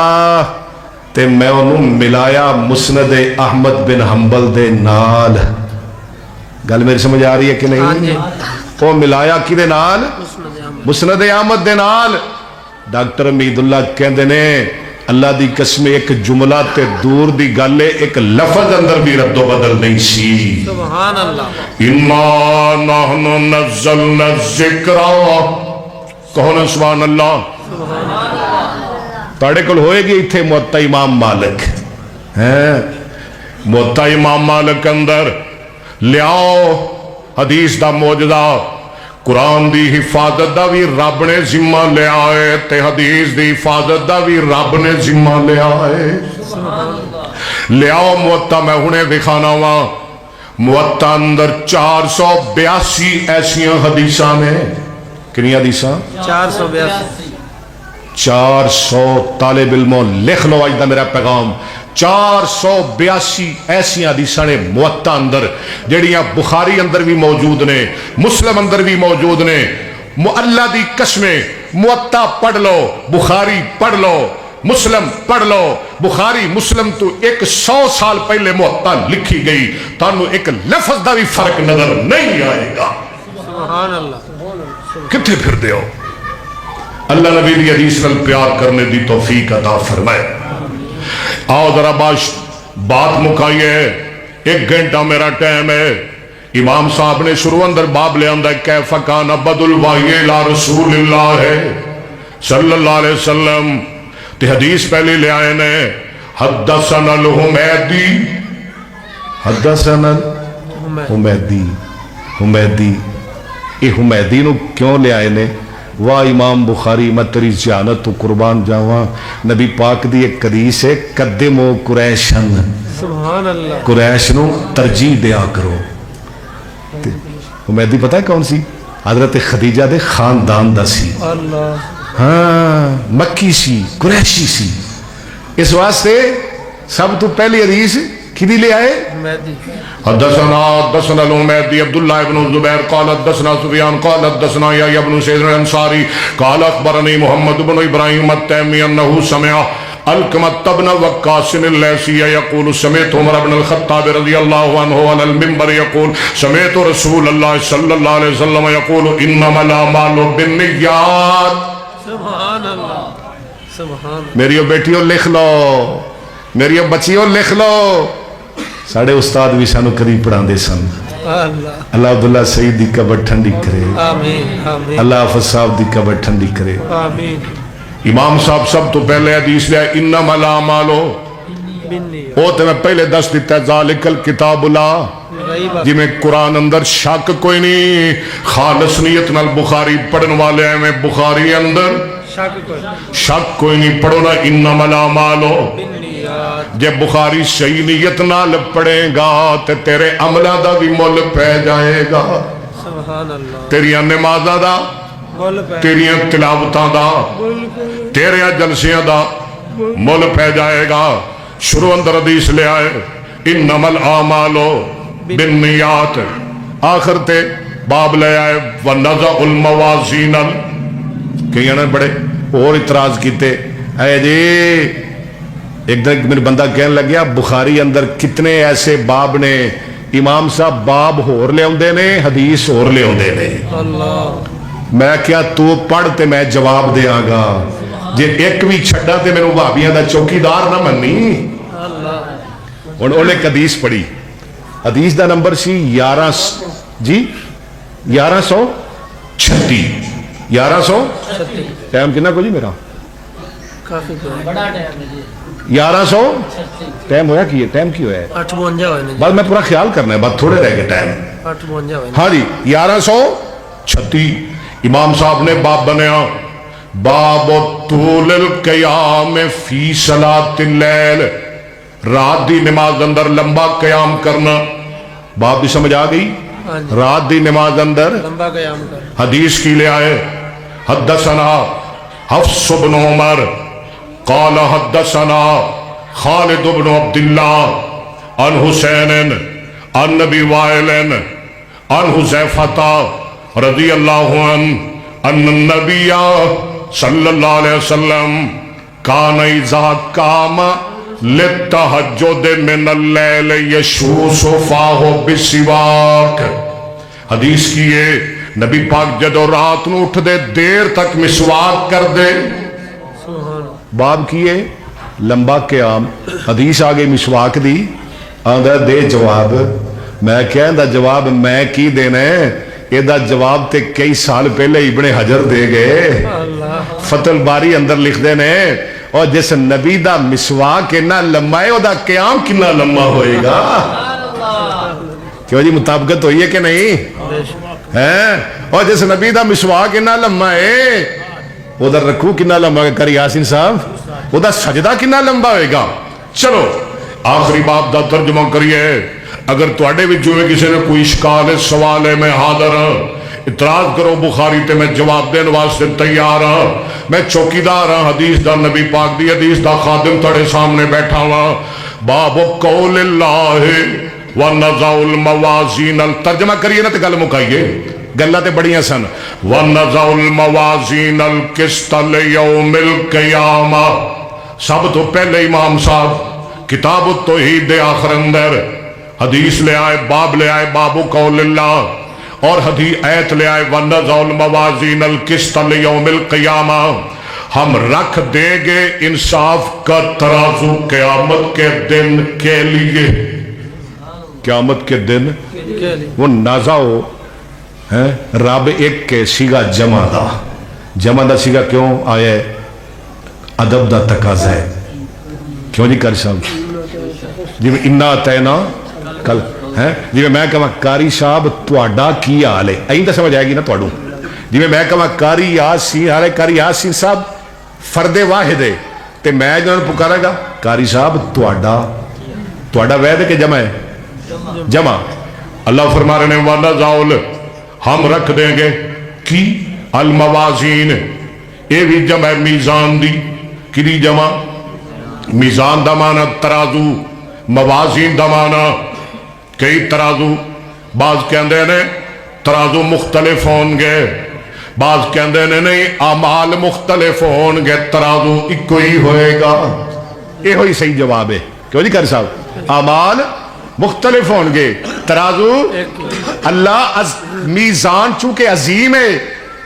تے میں انہوں ملایا مسند احمد بن حنبل دے نال گل میری سمجھ آ رہی ہے کہ نہیں وہ ملایا کی دے نال مسند احمد دے نال ڈاکٹر امید اللہ کہندے نے اللہ دی قسم ایک جملہ تے دور دی گل ہے ایک لفظ اندر بھی رد و بدل نہیں سی سبحان اللہ انا نحن نزلنا الذکر کہو نا سبحان اللہ تاڑے کل ہوئے گی اتھے موطا امام مالک موطا امام مالک اندر لیاؤ حدیث دا موجزہ قرآن دی حفاظت دا بھی رب نے ذمہ لے آئے تے حدیث دی حفاظت دا بھی رب نے ذمہ لے آئے لیاؤ موطا میں انہیں دکھانا ہوا موطا اندر 482 ایسیاں حدیثاں نے کنی حدیثاں 400 طالب علموں لکھ لو آج دا میرا پیغام 482 ایسی حدیثاں نے موطا اندر جڑیاں بخاری اندر بھی موجود نے مسلم اندر بھی موجود نے اللہ دی قسمیں موطا پڑھ لو بخاری پڑھ لو مسلم پڑھ لو بخاری مسلم تو 100 سال پہلے موطا لکھی گئی تانوں ایک لفظ دا بھی فرق نظر نہیں آئے گا سبحان اللہ کتنے پھر دیو اللہ نبی دی حدیث نال پیار کرنے دی توفیق عطا فرمائے آؤ ذرا بات مکائیے 1 گھنٹہ میرا ٹائم ہے امام صاحب نے شروع اندر باب لے آندہ کیف کان بدء الوحی الی رسول اللہ صلی اللہ علیہ وسلم تے حدیث پہلے لے آئے نے حدثنا الحمیدی حدثنا حمیدی یہ حمیدی نو کیوں لے آئے نے واہ امام بخاری میں تیری زیانت تو قربان جاواں نبی پاک دی ایک حدیث ہے قدمو قریشن سبحان اللہ قریش نو ترجیح دیا کرو حمیدی پتہ ہے کون سی حضرت خدیجہ دے خاندان دا سی اللہ ہاں مکی سی قریشی سی اس واسطے سب تو پہلی حدیث کدی لے آئے حدثنا الحمیدی عبداللہ ابن الزبیر قال حدثنا سفیان قال حدثنا یحیی ابن سعید الانصاری قال اخبرنی محمد بن ابراہیم التیمی انه سمع علقمۃ بن وقاص اللیثی یقول سمعت عمر بن الخطاب رضی اللہ عنہ علی المنبر یقول سمعت رسول اللہ صلی اللہ علیہ وسلم یقول انما الاعمال بالنیات سبحان اللہ سبحان میریو بیٹیوں لکھ لو میریو بچیوں لکھ لو ساڑھے استاد بھی سانو قریب پڑھان دے سن اللہ اللہ عبداللہ سعید دی قبر ٹھنڈی کرے آمین آمین اللہ حافظ صاحب دی قبر ٹھنڈی کرے آمین امام صاحب سب تو پہلے حدیث لیا انما الاعمال او تے میں پہلے دس دیتا ہے ذالک الکتاب لا جی میں قرآن اندر شک کوئی نہیں خالص نیت نال بخاری پڑھن والے ہیں میں بخاری اندر شک کوئی نہیں پڑھو نا انما الاعمال جب بخاری صحیح نیت نال پڑھے گا تے تیرے عملہ دا بھی مول پہ جائے گا سبحان اللہ تیریاں نمازہ دا تیریاں تلاوتاں دا تیریاں جلسیاں دا مول پہ جائے گا شروع اندر حدیث لے آئے انما الاعمال بالنیات آخر تے باب لے آئے وَنَضَعُ الْمَوَازِينَ کہیں نے بڑے اور اعتراض کیتے اے جی ایک دن میرے بندہ کہنے لگیا بخاری اندر کتنے ایسے باب نے امام صاحب باب ہور لے ہوندے نے حدیث ہور لے ہوندے نے اللہ میں کیا تو پڑھ تے میں جواب دے آگا جے ایک بھی چھڑا تے میں وہابیاں دا چوکیدار نہ مننی انہوں نے ایک حدیث پڑھی حدیث the number C G 1136 1100 time کنا کو جی میرا کافی بڑا ٹائم ہے جی 1100 ٹائم ہویا کی ہے ٹائم کی ہویا ہے 58 ہوئے نے بس میں پورا خیال کرنا ہے بات تھوڑے رہ گئے ٹائم 58 ہوئے ہاں جی 1136 امام صاحب نے باب بنیا باب طول القیام فی صلاۃ اللیل رات دی نماز اندر لمبا قیام کرنا باب بھی سمجھ آ گئی رات دی نماز اندر لمبا قیام کر حدیث کی لے آئے حدثنا حفص بن عمر قال حدثنا خالد بن عبد اللہ عن حسین عن نبی وائل عن حذیفہ رضی اللہ عنہ ان النبی صلی اللہ علیہ وسلم کان اذا قام للتہجد من اللیل یشوس فاہ بسواک حدیث کیے نبی پاک جدو رات نو اٹھ دے دیر تک مسواک کر دے باب کیے لمبا قیام حدیث آگے مسواک دی آندہ دے جواب میں کہن دا جواب میں کی دینا ہے یہ دا جواب تے کئی سال پہلے ابن حجر دے گئے فتح الباری اندر لکھ دینے اور جس نبی دا مسواک اتنا لمبا ہے وہ دا قیام کتنا لمبا ہوئے گا کیوں جی مطابقت ہوئی ہے کہ نہیں اور جس نبی دا مسواک اتنا لمبا ہے ادھر رکھو کتنا لمبا ہے کری یاسین صاحب ادھر سجدہ کتنا لمبا ہوئے گا چلو آخری باب دا ترجمہ کریے اگر تواڈے وچوں کسی نے کوئی اشکال ہے سوال ہے میں حاضر ہوں اعتراض کرو بخاری تے میں جواب دین واسطے تیار ہوں میں چوکیدار ہوں حدیث دا نبی پاک دی حدیث دا خادم تڑے سامنے بیٹھا ہوں باب قول اللہ ونضع الموازین ترجمہ کریے نا تے گل مکائیے گلہ تے بڑیاں سن ونضع الموازین القسط لیوم القیامہ سب تو پہلے امام صاحب کتاب التوحید دے آخر اندر حدیث لے آئے باب لے آئے باب قول اللہ اور حدیث ایت لے آئے وَنَضَعُ الْمَوَازِينَ الْقِسْطَ لِيَوْمِ الْقِيَامَةِ ہم رکھ دیں گے انصاف کا ترازو قیامت کے دن کے لیے قیامت کے دن وہ نازاؤ رب ایک کے سیگا جمع دا سیگا کیوں آیا ہے ادب دا تقاضا ہے کیوں جی کاری صاحب جی انا تینا کل جی میں کہاں کاری صاحب تواڈا کی حال ہے این تو سمجھ آئے گی نا تواڈوں جی میں کہاں کاری یاسین ہارے کاری یاسین صاحب فرد واحد ہے تے میں جو پکارا گا کاری صاحب تواڈا وید کہ جمع ہے جمع اللہ فرما رہے ہیں وَنَضَعُ ہم رکھ دیں گے کی الموازین اے بھی جمع ہے میزان دی کی دی جمع میزان دا مانا ترازو موازین دا مانا کئی ترازو بعض کہندے نے ترازو مختلف ہون گے بعض کہندے نے نہیں اعمال مختلف ہون گے ترازو ایک ہی ہوئے گا یہ ہوئی صحیح جواب ہے کیوں جی کر صاحب اعمال مختلف ہون گے ترازو اللہ میزان چونکہ عظیم ہے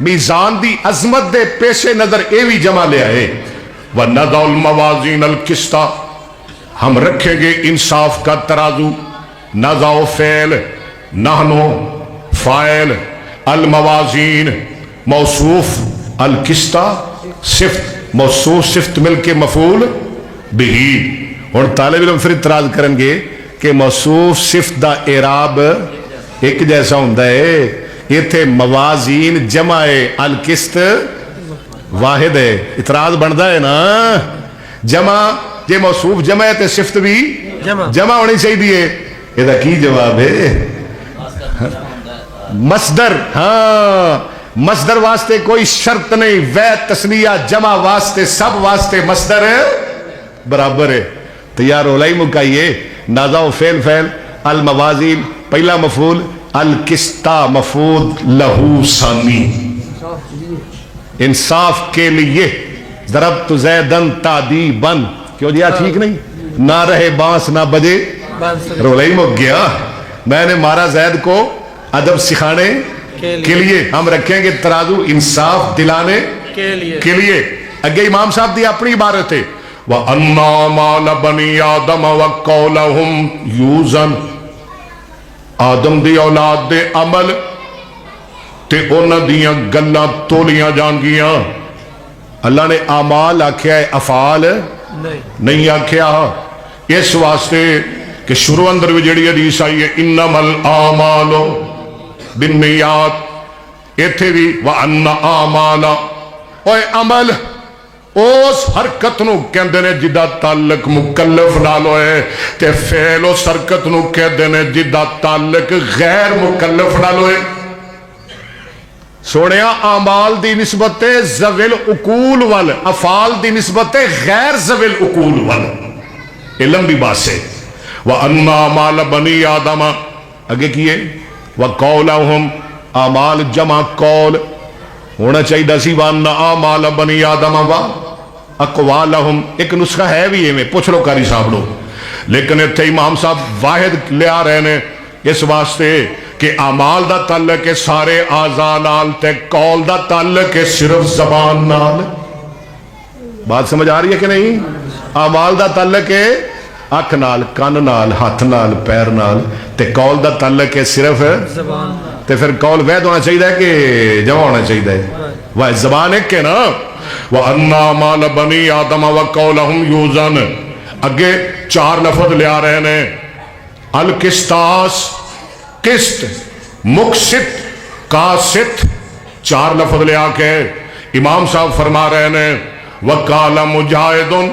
میزان دی عظمت دے پیش نظر اے بھی جمع لے آئے وَنَضَعُ الْمَوَازِينَ الْقِسْطَ ہم رکھیں گے انصاف کا ترازو نضع فعل نحنو فاعل الموازین موصوف القسط صفت موصوف صفت مل کے مفعول بہی اور طالب علم پھر اعتراض کریں گے کہ موصوف صفت دا اعراب ایک جیسا ہوتا ہے یہ تھے موازین جمع ہے القسط واحد ہے اعتراض بنتا ہے نا جمع یہ موصوف جمع ہے تے صفت بھی جمع ہونی چاہیے یہ کی جواب ہے مصدر ہاں مصدر واسطے کوئی شرط نہیں وے تسنیہ جمع واسطے سب واسطے مصدر برابر ہے تیار ہو لائی مکائیے نازا و فعل الموازین پہلا مفعول القسطا مفعول لہو ثانی انصاف کے لیے ضربت زیدن تادیباً کیوں جی ٹھیک نہیں نہ رہے بانس نہ بجے رولائی مک گیا میں نے مارا زید کو ادب سکھانے کے لیے ہم رکھیں گے ترازو انصاف دلانے کے لیے اگے امام صاحب دی اپنی عبارت ہے وَأَنَّا مَالَ بَنِي آدَمَ وَقَوْلَهُمْ يُوزَنْ آدم دی اولاد دے عمل تے انہاں دیاں گلاں تولیاں جان گیاں. اللہ نے اعمال آکھیا ہے افعال نہیں آکھیا. اس واسطے کہ شروع اندر بھی جڑی حدیث آئی ہے انما الاعمال بالنیات, ایتھے بھی وان اعمال اوے عمل اس حرکت نو کہندے نے جدا تعلق مکلف نال ہوئے تے فعل اس حرکت نو کہندے نے جدا تعلق غیر مکلف نال ہوئے. سونیا اعمال دی نسبت ذوی العقول وال, افعال دی نسبت غیر ذوی العقول وال. علم بھی بات سے وَأَنَّ أَعْمَالَ بَنِي آدَمَ اگے کیے وَقَوْلَهُمْ اعمال جمع قول ہونا چاہیے سی. وَأَنَّ أَعْمَالَ بَنِي آدَمَ وَأَقْوَالَهُمْ ایک نسخہ ہے بھی میں پوچھ لو قاری صاحب لو, لیکن اتھے امام صاحب واحد لیا رہے نے اس واسطے کہ اعمال دا تعلق ہے سارے اعضاء نال تے قول دا تعلق ہے صرف زبان نال. بات سمجھ آ رہی ہے کہ نہیں؟ اعمال دا تعلق ہے اکھ نال, کان نال, ہاتھ نال, پیر نال, تے قول دا تعلق ہے صرف زبان. تے پھر قول وحید ہونا چاہیے کہ جمع ہونا چاہیے؟ وہ زبان ایک ہے نا. وَأَنَّ أَعْمَالَ بَنِي آدَمَ وَقَوْلَهُمْ يُوزَنُ اگے چار لفظ لیا رہے نے. القسطاس قسط, مقسط, قاسط, چار لفظ لیا کے امام صاحب فرما رہے نے وَقَالَ مُجَاہِدٌ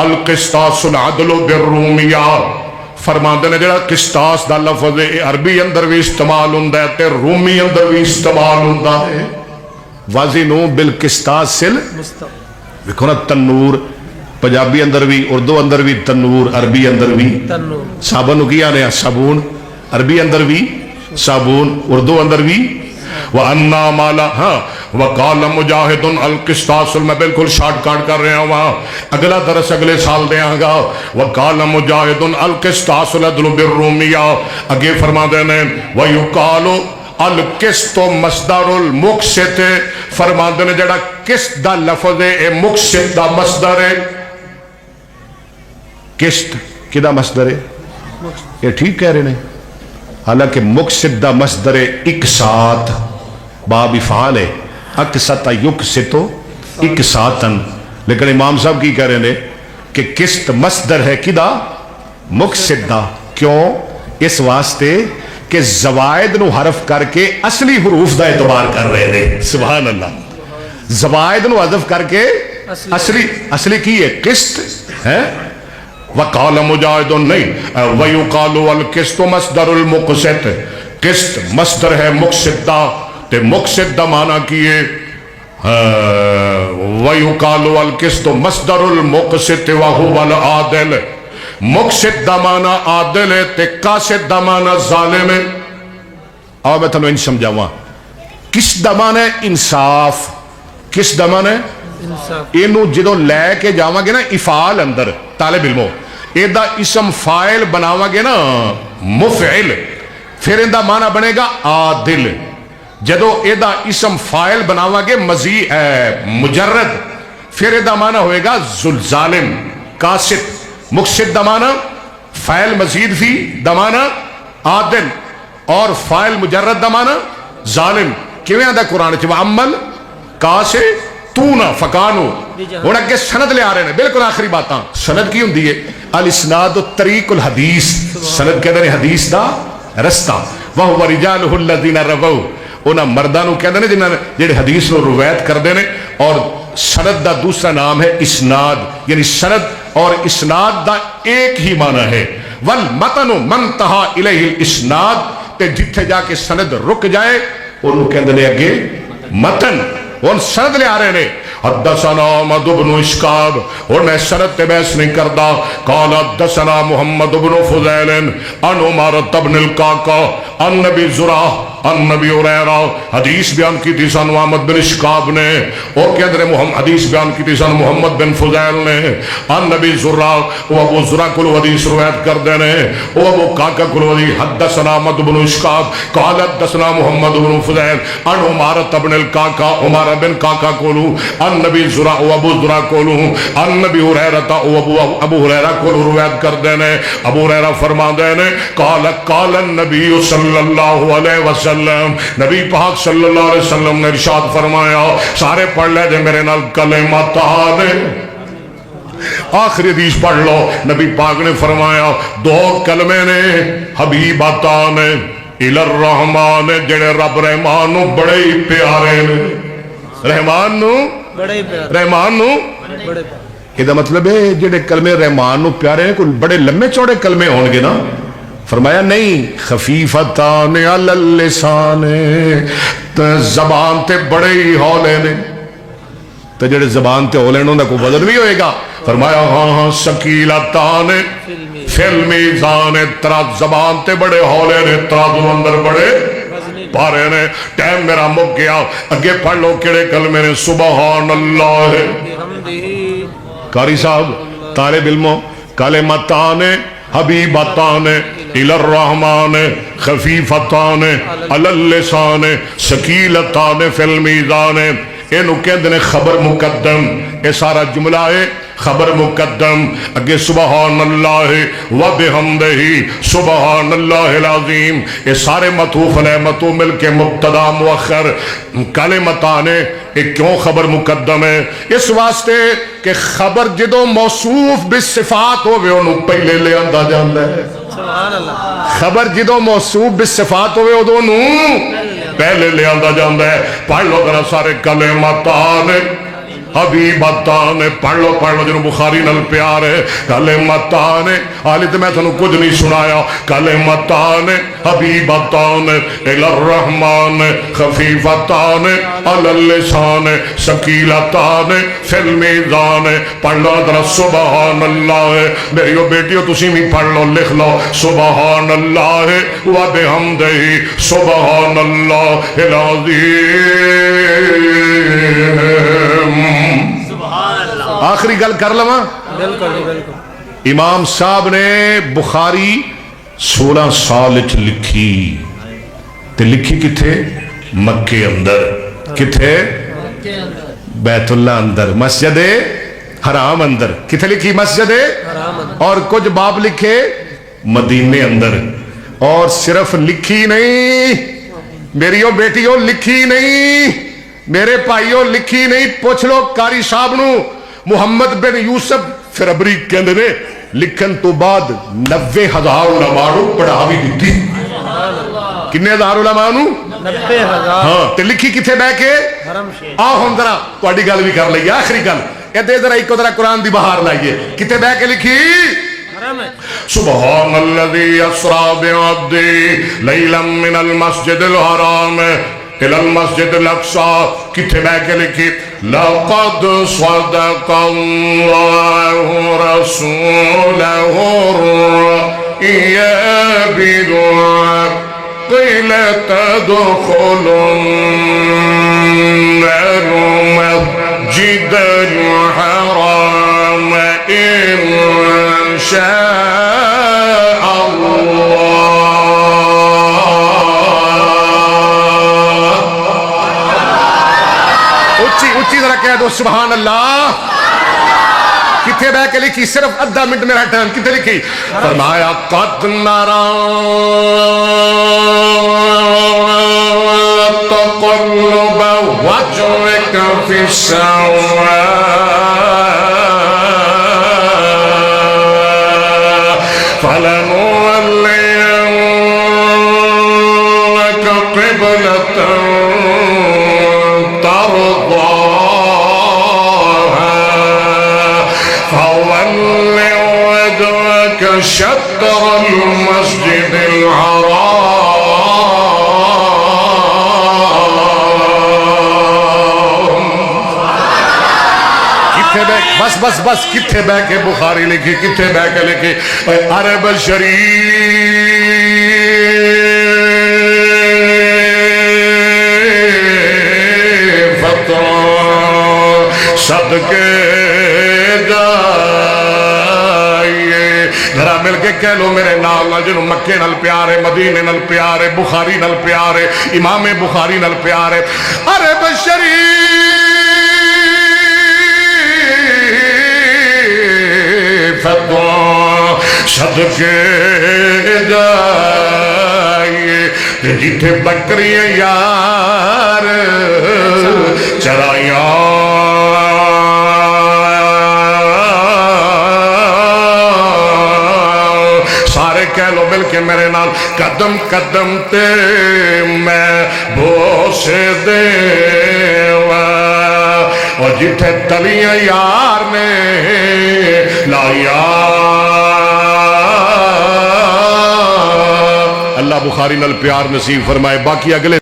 القسطاس العدل بالرومیہ. فرماندے نے جڑا قسطاس دا لفظ ہے عربی اندر بھی استعمال ہوندا ہے تے رومی اندر بھی استعمال ہوندا ہے. وازنو بالقسطاس ویکھو نا, تنور پنجابی اندر بھی, اردو اندر بھی تنور, عربی اندر بھی تنور. صابن نو کیا نے صابون, عربی اندر بھی صابون, اردو اندر بھی. وَأَنَّ مَالَ ہاں وَقَالَ مُجَاہِدٌ الْقِسْطَاسُ میں بالکل شارٹ کاٹ کر رہے ہیں وہاں, اگلا درس اگلے سال دے آگا. وَقَالَ مُجَاہِدٌ الْقِسْطَاسُ الْعَدْلُ بِالرُّومِيَّةِ اگے فرما دینے وَيُقَالُ الْقِسْطُ مصدر المقسط فرما دینے جڑا قسط دا لفظ ہے اے مقسط دا مصدر ہے. قسط کدا مصدر ہے؟ یہ ٹھیک کہہ رہے ہیں. حالانکہ مقسط دا مصدر اقساط باب افعال ہے, اقسط یقسط اقساطن. لیکن امام صاحب کی کہہ رہے ہیں کہ قسط مصدر ہے کدا مقسط دا. کیوں؟ اس واسطے کہ زوائد نو حرف کر کے اصلی حروف دا اعتبار کر رہے ہیں. سبحان اللہ. زوائد نو حذف کر کے اصلی کی ہے قسط ہے. وقال مجاہد نہیں ویقال القسط مصدر المقسط, قسط مصدر ہے مقسط دا تے مقسط دا معنی کیے ویقال القسط مصدر المقسط وهو العادل. مقسط دا معنی عادل ہے تے قاسط دا معنی ظالم ہے. اور میں تنو ان سمجھاواں قسط دا معنی انصاف, قسط دا معنی اینو جدو لے کے جاواں گے نا افعال اندر طالب علموں ایدہ اسم فائل بناواں گے نا مفعل, پھر ایدہ معنی بنے گا عادل. جدو ایدہ اسم فائل بناواں گے مجرد, پھر ایدہ معنی ہوئے گا ظالم قاسط. مقسط دمانہ فائل مزید فی دمانہ عادل اور فائل مجرد دمانہ ظالم. کیویں آدھا قرآن چاہیے عمل قاسط تونا فکانو. ہوں اگے سند لے آ رہے ہیں, بالکل آخری باتاں. سند کی ہوں دیئے الاسناد طریق الحدیث, سند کہتے ہیں حدیث دا رستہ. وَهُوَ رِجَالُهُ الَّذِينَ رَوَوْا انہاں مردانو کہتے ہیں جنہاں جڑے حدیث نو روایت کر دینے. اور سند دا دوسرا نام ہے اسناد, یعنی سند اور اسناد دا ایک ہی معنی ہے. وَالْمَتَنُ مَنْتَحَا إِلَيْهِ الْإِسْنَاد تے جتھے جا کے سند رک جائے انہوں کہتے ہیں اگے متن. ان سند لے آ رہے ہیں حدثنا احمد بن اشکاب, اور میں سند تے بحث نہیں کردا. قال حدثنا محمد بن فضیل عن عمارة بن القعقاع عن نبی زرع ان نبی ہریرہ حدیث بیان کی تھی سن محمد بن اشقاب نے اور کے اندر حدیث بیان کی تھی سن محمد بن فضیل نے ان نبی زرہ وہ ابو زرہ کل حدیث روایت کر دینے وہ ابو کاکا کل حدیث حدثنا محمد بن اشقاب قال حدثنا محمد بن فضیل ان عمارت بن الکاکا عمارہ بن کاکا کولو ان نبی زرہ و ابو زرہ کولو ان نبی ہریرہ ابو ہریرہ کولو روایت کر دینے ابو ہریرہ فرما دینے قال النبی صلی اللہ علیہ وسلم نبی پاک صلی اللہ علیہ وسلم نے ارشاد فرمایا سارے پڑھ لے جے میرے نال کلمتان آخری حدیث پڑھ لو نبی پاک نے فرمایا دو کلمے نے حبیبتان الی الرحمن جڑے رب رحمان نو بڑے ہی پیارے نے رحمان نو بڑے پیار رحمان نو بڑے یہ دا مطلب ہے جڑے کلمے رحمان نو پیارے ہیں کوئی بڑے لمبے چوڑے کلمے ہون گے نا فرمایا نہیں خفیفتان علی اللسان زبان تے بڑے ہی ہولے نے تو جڑے زبان تے ہولے انہوں نے کوئی وزن بھی ہوئے گا فرمایا ہاں سکیلتان فی المیزان ترا زبان تے بڑے ہولے نے ترا دو اندر بڑے پارے نے ٹائم میرا مک گیا اگے پڑھ لو کڑے کلمے نے سبحان اللہ قاری صاحب طالب علموں کلمتان حبیبتان الی الرحمن خفیفتان علی اللسان ثقیلتان فی المیزان اینو کہندے نے خبر مقدم اے سارا جملہ ہے خبر مقدم اگے سبحان اللہ و بحمدہ سبحان اللہ العظیم یہ سارے مطوف علیہ مطوف مل کے مبتدا مؤخر کلمتان ایک کیوں خبر مقدم ہے اس واسطے کہ خبر جدو موصوف بالصفات ہوئے انہوں پہلے لے آندہ جاندہ ہے سبحان اللہ خبر جدو موصوف بالصفات ہوئے انہوں پہلے لے آندہ جاندہ ہے پڑھ لو ذرا سارے کلمتان حبیبتان پڑھ لو جنہوں بخاری نل پیار ہے کلمتان حالی تو میں تھنو کچھ نہیں سنایا کلمتان حبیبتان الی الرحمن خفیفتان علی اللسان ثقیلتان فی المیزان پڑھ لو ذرا سبحان اللہ میریو بیٹیو تسی بھی پڑھ لو لکھ لو سبحان اللہ و بحمدہ سبحان اللہ العظیم آخری گل کر لواں بالکل امام صاحب نے بخاری 16 سال لکھی تے لکھی کتھے مکے اندر کتھے بیت اللہ اندر مسجد حرام اندر کتھے لکھی مسجد اور کچھ باب لکھے مدینے اندر اور صرف لکھی نہیں میریو بیٹیوں لکھی نہیں میرے پائیوں لکھی نہیں پوچھ لو قاری صاحب نو محمد بن یوسف فربری کہندے نے لکھن تو بعد 90,000 علماء نو پڑھا بھی دیتی کنے ہزار علماء نو 90,000 ہاں تے لکھی کتھے بہ کے حرم شریف ہن ذرا تہاڈی گل بھی کر لئیے آخری گل ادھر ذرا ایک ذرا قرآن دی بہار لائیے کتھے بہ کے لکھی سبحان الذي اسرا بعبده ليلا من المسجد الحرام الى المسجد الاقصى کتھے بہ کے لکھی لقد صدق الله رسوله الرؤيا بالحق لتدخلن المسجد الحرام إن شاء اچھی ذرا کہہ دو سبحان اللہ کتھے بہ کے لکھی صرف ادھا منٹ میرا ٹائم کتھے لکھی فرمایا قد نرا تقلب وجهك في السماء فلنولينك قبلة شطر المسجد الحرام بس کتھے بہ کے بخاری لکھی کتھے بہ کے لکھی عرب شریف صدقے جائیے ذرا مل کے کہہ لو میرے نال جنوں مکے نال پیار ہے مدینے نال پیار ہے بخاری نال پیار ہے امام بخاری نال پیار ہے ارے بشریف صدقے جائیے جتھے بکریاں یار چرائیاں سارے کہہ لو مل کے میرے نال قدم قدم تے میں بوسے دیواں اور جتھے تلیاں یار نے لایا اللہ بخاری نال پیار نصیب فرمائے باقی اگلے